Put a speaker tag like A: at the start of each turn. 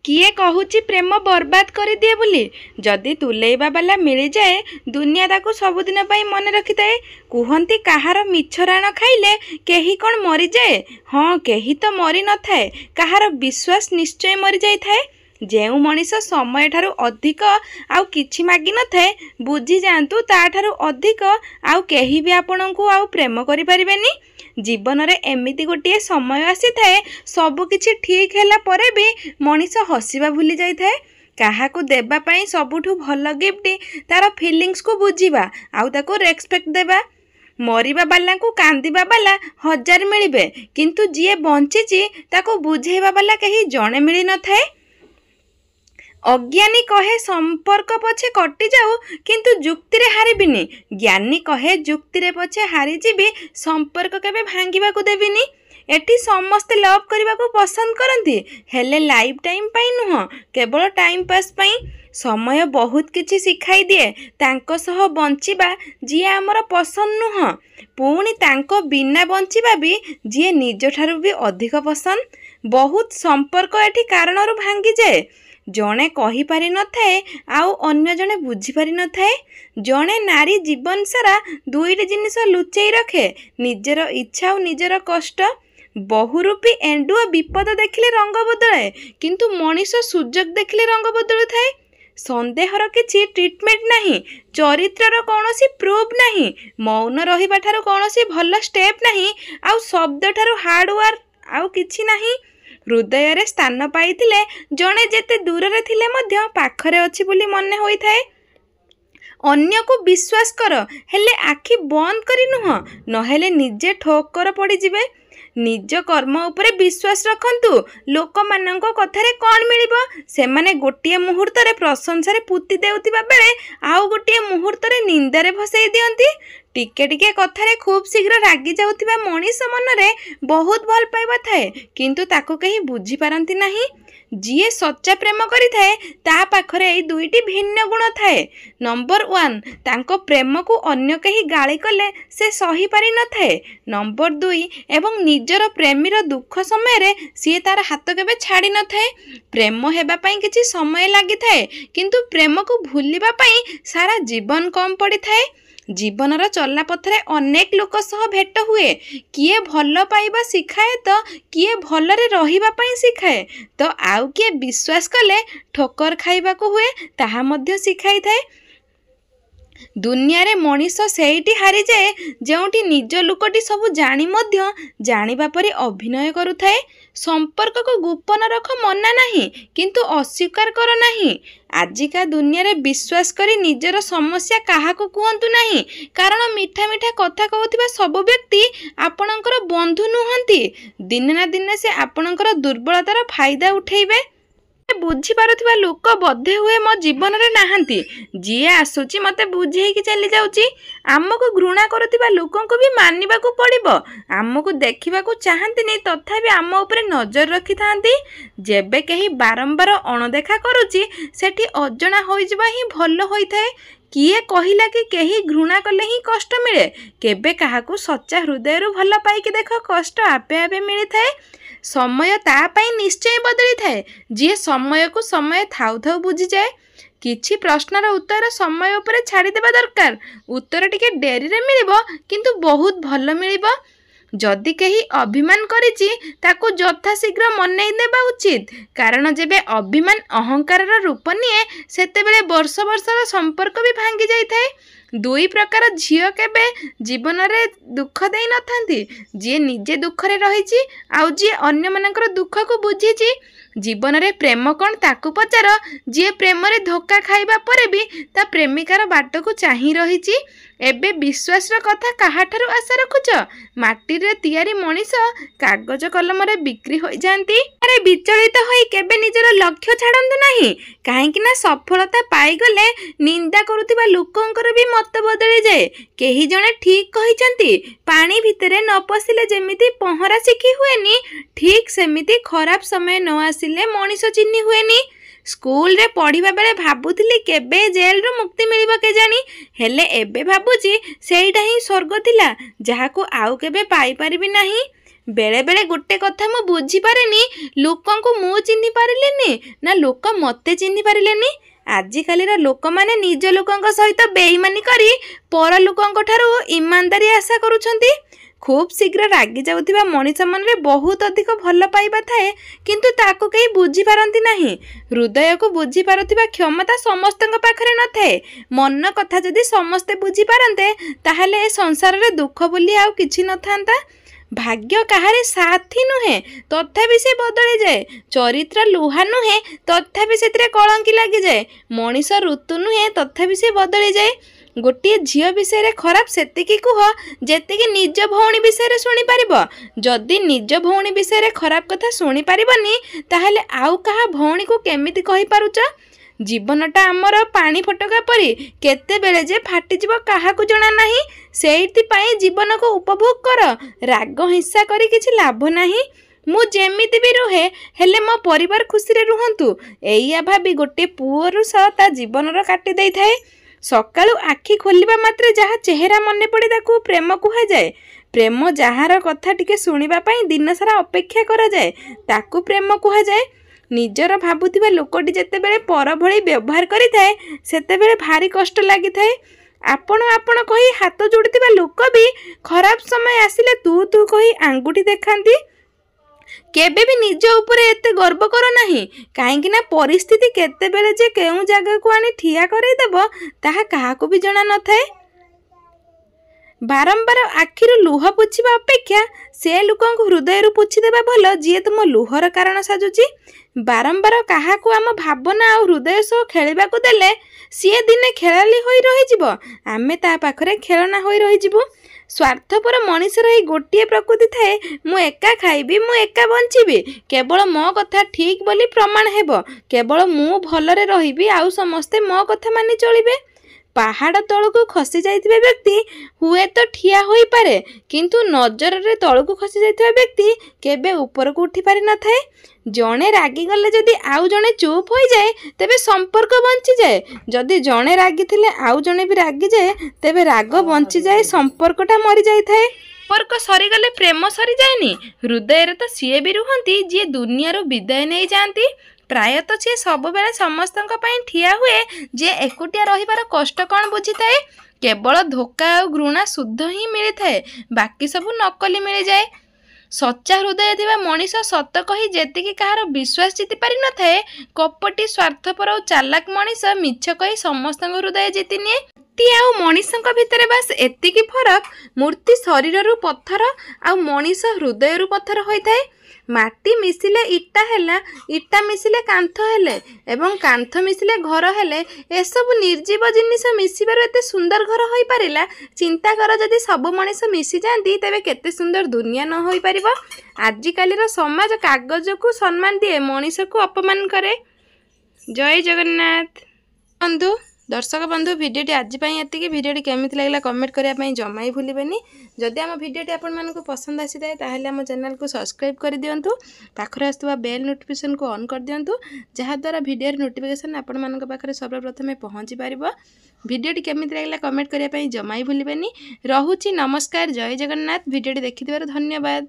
A: किए कहूची प्रेम बर्बाद कर दिए बोली। जदि तुलेइबा बाला मिल जाए दुनिया ताकू सबुदिन पाई मन रखी थाए। कहती कहार मिछ राण खाइले केही कौन मरी जाए। हाँ केही तो मरी न थाए, कहार विश्वास निश्चय मरी जाई थाए। जेउ मनीष समय ठारू अधिक आउ किछि मागी न थाए बुझी जांतु ता ठारू अधिक आउ केही भी आपनकू आउ प्रेम करि परिबेनी। जीवन रे एमिति गोटे समय आसी थाए सब किछि ठीक हैला परे भी मनीष हसिबा भूली जाई थाए। काहाकू देबा पई सबुठू भल गिफ्ट तार फीलिंग्स को बुझीबा आउ ताको रेस्पेक्ट देबा। मरिबा बाला को कांदिबा बाला हजार मिलिबे किंतु जिए बंचीची ताको बुझेबा बाला कहीं जणे मिली न थाए। अज्ञानी कहे संपर्क पछे कटि जाऊ किंतु जुक्ति रे हारिबिनी। ज्ञानी कहे जुक्ति रे पछे हारी जीबी संपर्क केबे भांगिबा को देबिनी। एटी समस्ते लव करबा को पसंद करंती हेले लाइफ टाइम पाई नुह केवल टाइम पास पाई। समय बहुत किछि सिखाई दिए तांको सह बंचिबा जिए आमर पसंद नुह पुणी तांको बिना बंचिबा भी जिए निज ठारू भी अधिक पसंद। बहुत संपर्क एटी कारणरू भांगी जाए। जणे कहि पारि न थाए आउ अन्य जणे बुझी पारि न थाए। जणे नारी जीवन सारा दुईटी जिनिस लुचेई रखे निजर इच्छा और निजर कष्ट। बहुरूपी एंडुआ विपद देखिले रंग बदलाए किंतु मनीष सुजोग देखिले रंग बदलु थाए। संदेहर किछि ट्रीटमेंट नहीं, चरित्रर कौनसी प्रूफ नहीं, मौन रहिबा ठारू कौनसी भल स्टेप नहीं, आउ शब्द ठारू हार्ड वर्क आउ किछि नहीं। हृदय रे स्थान पाइथिले जणे जेते दूर रे थिले मध्य पाखरे अछि बोली मने होई थाए। अन्य को विश्वास कर हेले आखि बंद करी नुह नहेले निजे ठोकर पड़ी जिबे। निज कर्म उपरे विश्वास रखंतु। लोक मानंको कथारे कौन मिलिबो। सेमाने गोटिए मुहूर्त रे प्रशंसा रे पुति देउतिबा बेले आउ गोटिए मुहूर्त रे निंदा रे भसेई दियंती। टिके टिके कथारे खूब शीघ्र रागी जाउतिबा मनीष मन रे बहुत भल पाइबा थाए किंतु ताको कहीं बुझी पारंती नहीं। जिए सच्चा प्रेम करी थाए ता पाखरे एई दुईटी भिन्न गुण थाए। नंबर 1 तांको प्रेम को अन्य कहीं गाली कले से सही पारि न थाए। नंबर 2 एवं निजर प्रेमीर दुख समय रे सी तार हाथ केबे छाड़ी न थाए। प्रेम हेबा पई किछि समय लागि थाए किंतु प्रेम को भूलिबा पई सारा जीवन कम पड़ी थाए। जीवनर चला पथरे अनेक लोक सह भेट हुए। किए भल पाइबा सिखाए तो किए भलरे रहिबा पई सिखाए तो आउ किए विश्वास कले ठोकर खाइबा को हुए ताहा मध्य सिखाई थाए। दुनिया रे मनीष सेठी हारी जाए जेउठी निज लुकटी सब जानी मध्य जानिबा परी अभिनय करुथाए। संपर्क को गोपन रख मना नहीं किंतु अस्वीकार कर नहीं। आजिका दुनिया रे विश्वास करी निजर समस्या काहाको कहंतु नहीं कारण मिठा मिठा कथा कहउथिबा सब व्यक्ति आपणकर बंधु नुहंती। दिने ना दिने से आपणकर दुर्बलतार फायदा उठेइबे। बुझी पारुथिबा लोक बधे हुए मो जीवन रे नाहंती। जिए आसुची मते बुझेई कि चली जाउची। आमको घृणा करुथिबा लोकन को भी मानिबा को पड़िबो। आमको देखिबा को चाहंती नहीं तथापि आम ऊपर नजर रखी थांती। जेबे कहीं बारंबार अणदेखा करुची सेठी अजणा होई जिबा ही भल होई थाए। किए कहिला कि केही घृणा कले ही कष्ट मिले। केबे काहाकू सच्चा हृदय रु भल पाई कि देख कष्ट आपे आपे मिली थाए। समय ता पाई निश्चय बदली थाए। जी समय को समय थाउ थाउ बुझी जाए। किछि प्रश्नर उत्तर समय उपरे छाड़ी देबा दरकार। उत्तर टिके डेरी रे मिलिबो किंतु बहुत भल मिलिबो। जदि कहीं अभिमान करिछि ताको यथा शीघ्र मनई देबा उचित कारण जेबे अभिमान अहंकार रूप निए सेतेबेले वर्ष वर्षर संपर्क भी भांगी जाई थाए। दुई प्रकार झियो केबे जीवन रे दुख देई न थांती। जे निजे दुख रे रहिछि आउ जे अन्य मानकर दुख को बुझिछि। जीवन रे प्रेम कौन ताकू पचार जे प्रेम रे धोखा खाइबा परे भी ता प्रेमिकार बाट को चाही रहिछि। एबे विश्वास र कथा काहाठारु आशा रखुच। माटी रे तियारी मनीष कागज कलम रे बिक्री हो जांती। अरे विचलित होई केबे निजर लक्ष्य छाड़ंतु नहीं काहेकि ना सफलता पाई गले निंदा करुथिबा लोकंकर भी मत बदली जाए। केही जणे ठीक कहिचंती पानी भितरे न पसिले जेमिति पहरा शिखी हुएनी ठीक सेमिति खराब समय न आसिले मनीष चिन्ही हुएनी। स्कूल रे पढ़िबा बेले भाबुथिली केबे जेल रो मुक्ति मिलिबा के जानी हेले एबे भाबुची सेईटा ही स्वर्ग थिला जहाकू आउ केबे पाई परिबी नाही। बेले बेले गोटे कथा मु बुझी पारेनी, लोकंकु मु चिन्हि पारिलेनी ना लोक मते चिन्हि पारिलेनी। आजिकालीर लोक माने निज लोकंक सहित बेईमानी करी पर लोकंक ठारू ईमानदारी आशा करुछंती। खूब शीघ्र रागी जाउथिबा मनीष मन रे बहुत अधिक भल पाइबा थाए, किंतु ताकू कई बुझी पारंती नाही। हृदय को बुझी पारुथिबा क्षमता समस्तଙ୍କ पाखरे न थाए। मन कथा जदि समस्ते बुझी पारंते ताहले ए संसार रे दुख बोली आउ किछि न थांता। भाग्य काहारे साथी नुहे तथापि से बदली जाए। चरित्र लुहा नुहे तथापि से कलंकी लगी जाए। मनीष ऋतु नुहे तथापि से बदली जाए। गोटे झील विषय खराब सेतिकी कुह जेतिकी निज भौणी विषय शुणी पारिबो। जदि निज भौणी विषय खराब कथा शुणी पारिबनी ताहले आउ कहा भौणी को केमिति कहि पारुच। जीवनटा आमर पानी फटका परी केते बेले जे फाटी जीव काहाकू जना नाही। सेइति पई जीवन को उपभोग कर। राग हिंसा करी किछि लाभ नाही। मु जेमिति भी रुहे हेले मो परिवार खुशी रे रुहंतु एइया भाबी गोटे पुरुष ता जीवनर काटी देई थाए। सकाळु आखि खोलिबा मात्रे जहा चेहरा मने पड़े ताकू प्रेम कुहा जाए। प्रेम जहार कथा टिके सुनिबा पई दिन सारा अपेक्षा करा जाए ताकू प्रेम कुहा जाए। निजर भाबुथिबा लोकटी जेतेबेले पर भଳି व्यवहार करि थाए सेतेबेले भारी कष्ट लागि थाए। आपण आपण कहि हाथ जोड़िथिबा लोक भी खराब समय आसिले तू तू कहि आंगुठी देखांती। केबे भी निज उपरे एते गर्व कर नाही, काहेकि ना परिस्थिति केते बेले जे केउ जगह को आनी ठिया करई देबो ताहा काहाकू भी जणा न थाए। बारंबार आखिरु लुह पुछिबा अपेक्षा से लोकंकु हृदयरु पुछि देबा भल जिए तुम लुहर कारण साजुची। बारंबार काहाकू आम भावना आ हृदय सह खेलिबाकू देले सीए दिने खेलाली होई रही जिवो, आमे ता पाखरे खेलना होई रही जिवो। स्वार्थपर मनीषर ही गोटे प्रकृति थाए, मु एका खाइबी मु एका बंचिबी, केवल मो कथा ठीक बोली प्रमाण हेबो, केवल मु भलरे रहिबी आउ समस्ते मो कथा मानि चलिबे। पहाड़ तलकू खसी जाइथिबे व्यक्ति हुए तो ठिया होई पारे, किंतु नजर रे तलकू खसी जाइथिबा व्यक्ति केबे ऊपर को उठी पारि न थाए। जणे रागी गले जदि आउ जणे चुप होई जाए तेबे संपर्क बंची जाए। जदि जणे रागी थिले आउ जणे भी रागी जाए तेबे राग बंची जाए, संपर्कटा मरि जाई थाए। संपर्क सरी गले प्रेम सरी जाएनी। हृदय रे तो सीए भी रुहंती जे दुनिया रो विदाय नै जानती। प्रायतः सी सब बेले समस्तंक पई ठिया हुए जे एकुटिया रहिबार कष्ट कौन बुझी थाए। केवल धोखा और घृणा शुद्ध ही मिली थाए, बाकी सब नकली मिल जाए। सच्चा हृदय थिबा मनीष सत कही जेतिकी कहार विश्वास जीति पारि न थाए, कपटी स्वार्थपर और चालाक मनीष मिछ कही समस्तंक हृदय जीति निए। मूर्ति आउ मनीषक भितर बास एतिकी फरक, मूर्ति शरीर रु पत्थर आ मनीष हृदय रु पत्थर होई थाए। माटी मिसिले इटा हैला, इटा मिसिले कांथ हेले एवं कांथ मिसिले घर हेले। एसबु निर्जीव जिनिस मिसिबार एते सुंदर घर होई पारिला। चिंता कर जदि सब मनीष मिसी जांती तेबे केते सुंदर दुनिया न होई पारिबो। आजिकालीर समाज कागज को सम्मान दिए, मनीष को अपमान करे। जय जगन्नाथ। बंधु दर्शक बंधु भिडियोटी आज ये भिडियोटी केमिति लागला कमेंट करने जमा ही भूलें। जदि आम भिडियोटी आपण मानक पसंद आसी थाए ताहले आम चैनल को सब्सक्राइब कर दिंतु, पाखरे आसुवा बेल नोटिफिकेशन को ऑन कर दिंतु, जहाद्वारा भिडियो नोटिफिकेशन आपण मानक पाखरे सर्वप्रथमे पहुँची पारिबो। भिडियोटी केमिति लागला कमेंट करने जमा ही भूलें। रहुछि नमस्कार, जय जगन्नाथ। भिडियोटी देखिथिबारु धन्यवाद।